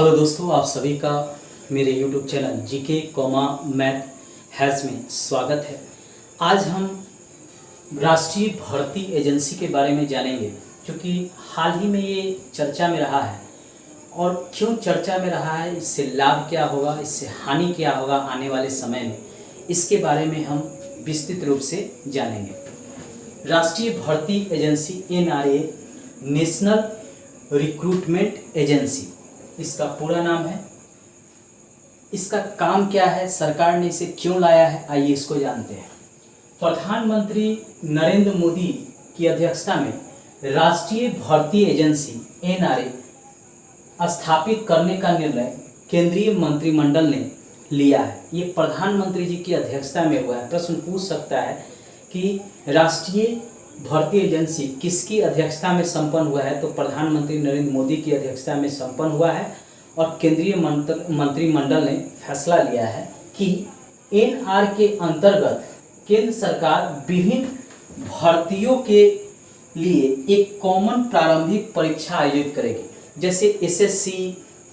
Hello दोस्तों, आप सभी का मेरे YouTube channel GK comma math has में स्वागत है। आज हम राष्ट्रीय भर्ती एजेंसी के बारे में जानेंगे, क्योंकि हाल ही में ये चर्चा में रहा है। और क्यों चर्चा में रहा है, इससे लाभ क्या होगा, इससे हानि क्या होगा आने वाले समय में, इसके बारे में हम विस्तृत रूप से जानेंगे। राष्ट्रीय भर्ती agency NRA national recruitment agency इसका पूरा नाम है। इसका काम क्या है, सरकार ने इसे क्यों लाया है, आइए इसको जानते हैं। प्रधानमंत्री नरेंद्र मोदी की अध्यक्षता में राष्ट्रीय भर्ती एजेंसी NRA स्थापित करने का निर्णय केंद्रीय मंत्रिमंडल ने लिया है। ये प्रधानमंत्री जी की अध्यक्षता में हुआ है। प्रश्न पूछ सकता है कि राष्ट्रीय भर्ती एजेंसी किसकी अध्यक्षता में संपन्न हुआ है, तो प्रधानमंत्री नरेंद्र मोदी की अध्यक्षता में संपन्न हुआ है। और केंद्रीय मंत्रिमंडल ने फैसला लिया है कि NR के अंतर्गत केंद्र सरकार विभिन्न भर्तियों के लिए एक कॉमन प्रारंभिक परीक्षा आयोजित करेगी। जैसे SSC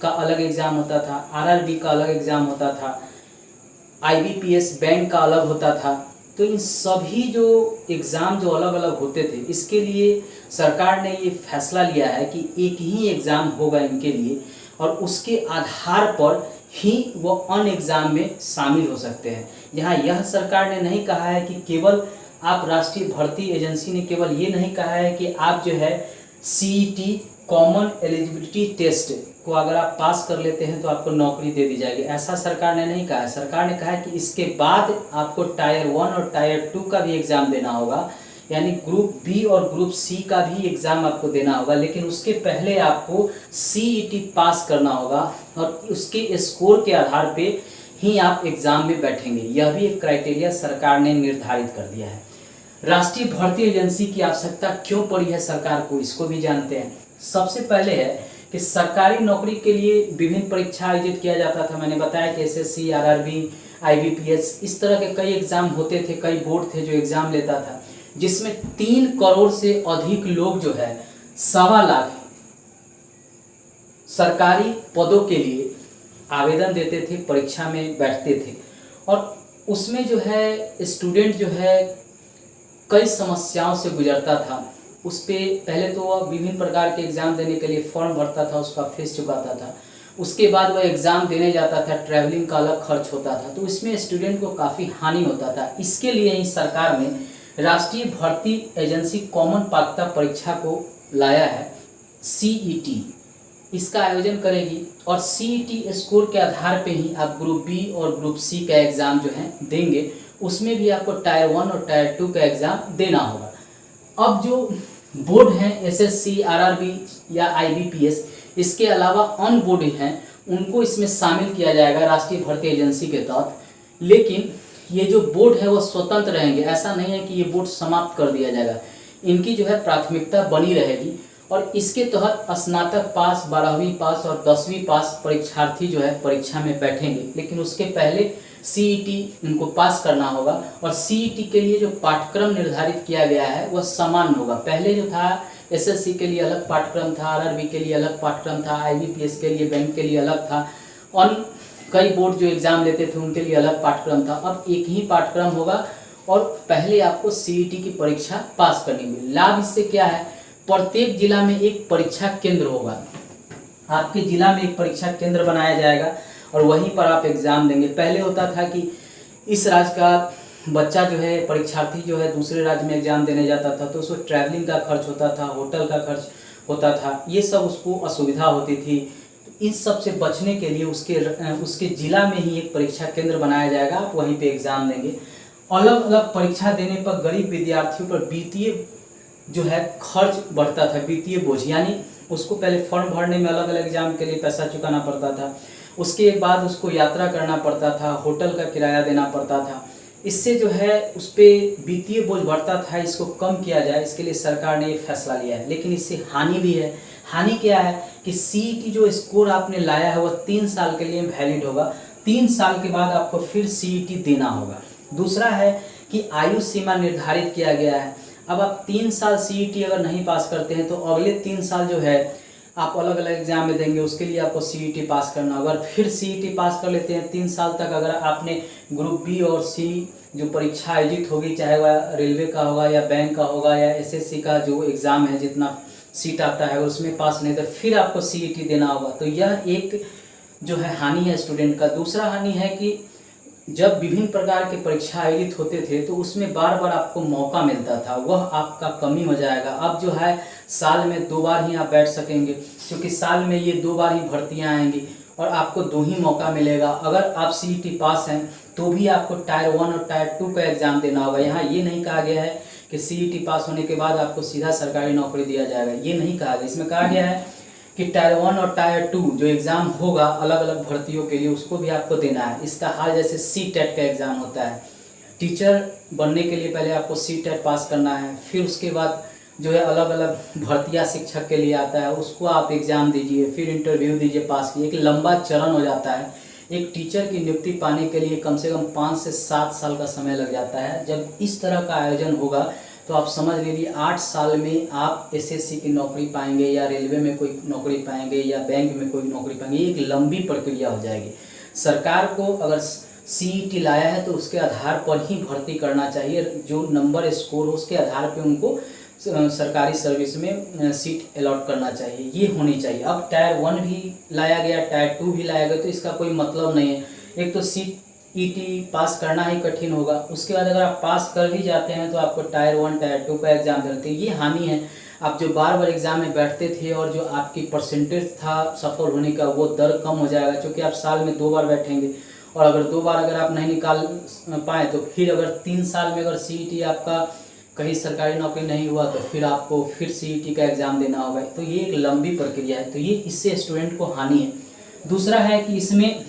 का अलग एग्जाम होता था, RRB का अलग एग्जाम होता था, IBPS बैंक का अलग होता था। तो इन सभी जो एग्ज़ाम जो अलग अलग होते थे, इसके लिए सरकार ने ये फैसला लिया है कि एक ही एग्ज़ाम होगा इनके लिए, और उसके आधार पर ही वो अन्य एग्ज़ाम में शामिल हो सकते हैं। यहाँ यह सरकार ने नहीं कहा है कि केवल आप राष्ट्रीय भर्ती एजेंसी ने केवल ये नहीं कहा है कि आप जो है CET कॉमन एलिजिबिलिटी टेस्ट को अगर आप पास कर लेते हैं तो आपको नौकरी दे दी जाएगी, ऐसा सरकार ने नहीं कहा है। सरकार ने कहा है कि इसके बाद आपको टायर 1 और टायर 2 का भी एग्ज़ाम देना होगा, यानी ग्रुप B और ग्रुप C का भी एग्ज़ाम आपको देना होगा। लेकिन उसके पहले आपको CET पास करना होगा और उसके स्कोर के आधार पे ही आप एग्ज़ाम में बैठेंगे। यह भी एक क्राइटेरिया सरकार ने निर्धारित कर दिया है। राष्ट्रीय भर्ती एजेंसी की आवश्यकता क्यों पड़ी है सरकार को, इसको भी जानते हैं। सबसे पहले है कि सरकारी नौकरी के लिए विभिन्न परीक्षा आयोजित किया जाता था। मैंने बताया कि SSC, RRB, IBPS इस तरह के कई एग्ज़ाम होते थे, कई बोर्ड थे जो एग्ज़ाम लेता था, जिसमें 3 करोड़ से अधिक लोग जो है 1.25 लाख सरकारी पदों के लिए आवेदन देते थे, परीक्षा में बैठते थे। और उसमें जो है स्टूडेंट जो है कई समस्याओं से गुजरता था। उस पर पहले तो वह विभिन्न प्रकार के एग्ज़ाम देने के लिए फॉर्म भरता था, उसका फीस चुकाता था। उसके बाद वह एग्ज़ाम देने जाता था, ट्रैवलिंग का अलग खर्च होता था, तो इसमें स्टूडेंट को काफ़ी हानि होता था। इसके लिए ही सरकार ने राष्ट्रीय भर्ती एजेंसी कॉमन पात्रता परीक्षा को लाया है। CET इसका आयोजन करेगी और CET स्कोर के आधार पे ही आप ग्रुप B और ग्रुप C का एग्ज़ाम जो है देंगे। उसमें भी आपको टायर 1 और टायर 2 का एग्ज़ाम देना होगा। अब जो बोर्ड हैं SSC, RRB या IBPS, इसके अलावा अन्य बोर्ड हैं, उनको इसमें शामिल किया जाएगा राष्ट्रीय भर्ती एजेंसी के तहत। लेकिन ये जो बोर्ड है वो स्वतंत्र रहेंगे, ऐसा नहीं है कि ये बोर्ड समाप्त कर दिया जाएगा। इनकी जो है प्राथमिकता बनी रहेगी और इसके तहत स्नातक पास, 12वीं पास और 10वीं पास परीक्षार्थी जो है परीक्षा में बैठेंगे। लेकिन उसके पहले CET इनको पास करना होगा और CET के लिए जो पाठ्यक्रम निर्धारित किया गया है वह समान होगा। पहले जो था SSC के लिए अलग पाठ्यक्रम था, RRB के लिए अलग पाठ्यक्रम था, IBPS के लिए, बैंक के लिए अलग था, और कई बोर्ड जो एग्ज़ाम लेते थे उनके लिए अलग पाठ्यक्रम था। अब एक ही पाठ्यक्रम होगा और पहले आपको CET की परीक्षा पास करनी होगी। लाभ इससे क्या है, प्रत्येक जिला में एक परीक्षा केंद्र होगा। आपके जिला में एक परीक्षा केंद्र बनाया जाएगा और वहीं पर आप एग्ज़ाम देंगे। पहले होता था कि इस राज्य का बच्चा जो है, परीक्षार्थी जो है दूसरे राज्य में एग्ज़ाम देने जाता था तो उसको ट्रैवलिंग का खर्च होता था, होटल का खर्च होता था, ये सब उसको असुविधा होती थी। इन सब से बचने के लिए उसके ज़िला में ही एक परीक्षा केंद्र बनाया जाएगा, आप वहीं पे एग्ज़ाम देंगे। अलग अलग परीक्षा देने पर गरीब विद्यार्थियों पर वित्तीय जो है खर्च बढ़ता था, वित्तीय बोझ, यानी उसको पहले फॉर्म भरने में अलग अलग एग्ज़ाम के लिए पैसा चुकाना पड़ता था, उसके बाद उसको यात्रा करना पड़ता था, होटल का किराया देना पड़ता था। इससे जो है उस पर वित्तीय बोझ बढ़ता था। इसको कम किया जाए, इसके लिए सरकार ने ये फैसला लिया है। लेकिन इससे हानि भी है। हानि क्या है कि CET जो स्कोर आपने लाया है वह 3 साल के लिए वैलिड होगा। 3 साल के बाद आपको फिर CET देना होगा। दूसरा है कि आयु सीमा निर्धारित किया गया है। अब आप 3 साल CET अगर नहीं पास करते हैं तो अगले 3 साल जो है आप अलग अलग एग्जाम में देंगे, उसके लिए आपको सीईटी पास करना होगा। फिर सीईटी पास कर लेते हैं 3 साल तक, अगर आपने ग्रुप बी और सी जो परीक्षा आयोजित होगी, चाहे वह रेलवे का होगा या बैंक का होगा या एसएससी का जो एग्ज़ाम है, जितना सीट आता है उसमें पास नहीं तो फिर आपको सीईटी देना होगा। तो यह एक जो है हानि है स्टूडेंट का। दूसरा हानि है कि जब विभिन्न प्रकार के परीक्षा आयोजित होते थे तो उसमें बार बार आपको मौका मिलता था, वह आपका कमी हो जाएगा। अब जो है साल में 2 बार ही आप बैठ सकेंगे, क्योंकि साल में ये 2 बार ही भर्तियां आएंगी और आपको 2 ही मौका मिलेगा। अगर आप सीईटी पास हैं तो भी आपको टायर 1 और टायर 2 का एग्ज़ाम देना होगा। यहाँ ये नहीं कहा गया है कि सीईटी पास होने के बाद आपको सीधा सरकारी नौकरी दिया जाएगा, ये नहीं कहा गया। इसमें कहा गया है कि टायर 1 और टायर 2 जो एग्ज़ाम होगा अलग अलग भर्तियों के लिए, उसको भी आपको देना है। इसका हाल जैसे सीटेट का एग्ज़ाम होता है, टीचर बनने के लिए पहले आपको सीटेट पास करना है, फिर उसके बाद जो है अलग अलग भर्तियाँ शिक्षक के लिए आता है, उसको आप एग्ज़ाम दीजिए, फिर इंटरव्यू दीजिए, पास कीजिए। एक लंबा चरण हो जाता है। एक टीचर की नियुक्ति पाने के लिए कम से कम 5 से 7 साल का समय लग जाता है। जब इस तरह का आयोजन होगा तो आप समझ लीजिए 8 साल में आप एसएससी की नौकरी पाएंगे या रेलवे में कोई नौकरी पाएंगे या बैंक में कोई नौकरी पाएंगे। ये एक लंबी प्रक्रिया हो जाएगी। सरकार को अगर सीईटी लाया है तो उसके आधार पर ही भर्ती करना चाहिए। जो नंबर स्कोर हो उसके आधार पर उनको सरकारी सर्विस में सीट अलॉट करना चाहिए, ये होनी चाहिए। अब टायर 1 भी लाया गया, टायर 2 भी लाया गया, तो इसका कोई मतलब नहीं है। एक तो सीईटी पास करना ही कठिन होगा, उसके बाद अगर आप पास कर भी जाते हैं तो आपको टायर 1 टायर 2 का एग्ज़ाम देना है। ये हानि है। आप जो बार बार एग्ज़ाम में बैठते थे और जो आपकी परसेंटेज था सफल होने का, वो दर कम हो जाएगा, क्योंकि आप साल में 2 बार बैठेंगे। और अगर 2 बार अगर आप नहीं निकाल पाए तो फिर अगर 3 साल में अगर सीईटी आपका कहीं सरकारी नौकरी नहीं हुआ तो फिर आपको फिर सीईटी का एग्ज़ाम देना होगा। तो ये एक लंबी प्रक्रिया है, तो ये इससे स्टूडेंट को हानि है। दूसरा है कि इसमें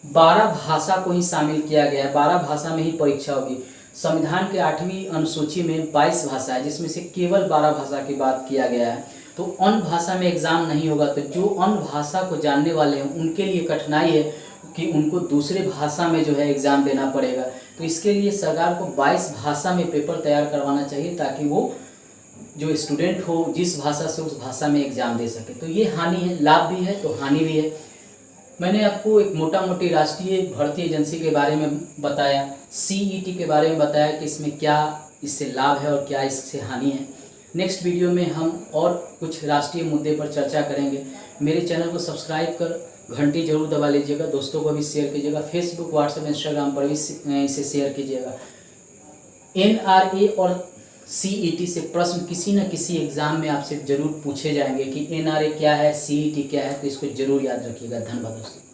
12 भाषा को ही शामिल किया गया है, 12 भाषा में ही परीक्षा होगी। संविधान के 8वीं अनुसूची में 22 भाषा है, जिसमें से केवल 12 भाषा की बात किया गया है। तो अन्य भाषा में एग्ज़ाम नहीं होगा, तो जो अन्य भाषा को जानने वाले हैं उनके लिए कठिनाई है कि उनको दूसरे भाषा में जो है एग्ज़ाम देना पड़ेगा। तो इसके लिए सरकार को 22 भाषा में पेपर तैयार करवाना चाहिए, ताकि वो जो स्टूडेंट हो जिस भाषा से उस भाषा में एग्ज़ाम दे सके। तो ये हानि है, लाभ भी है तो हानि भी है। मैंने आपको एक मोटा मोटी राष्ट्रीय भर्ती एजेंसी के बारे में बताया, सीईटी के बारे में बताया कि इसमें क्या इससे लाभ है और क्या इससे हानि है। नेक्स्ट वीडियो में हम और कुछ राष्ट्रीय मुद्दे पर चर्चा करेंगे। मेरे चैनल को सब्सक्राइब कर घंटी जरूर दबा लीजिएगा, दोस्तों को भी शेयर कीजिएगा, फेसबुक व्हाट्सएप इंस्टाग्राम पर भी इसे शेयर कीजिएगा। एनआरए और सीईटी से प्रश्न किसी न किसी एग्ज़ाम में आपसे ज़रूर पूछे जाएंगे कि एनआरए क्या है, सीईटी क्या है, तो इसको ज़रूर याद रखिएगा। धन्यवाद दोस्तों।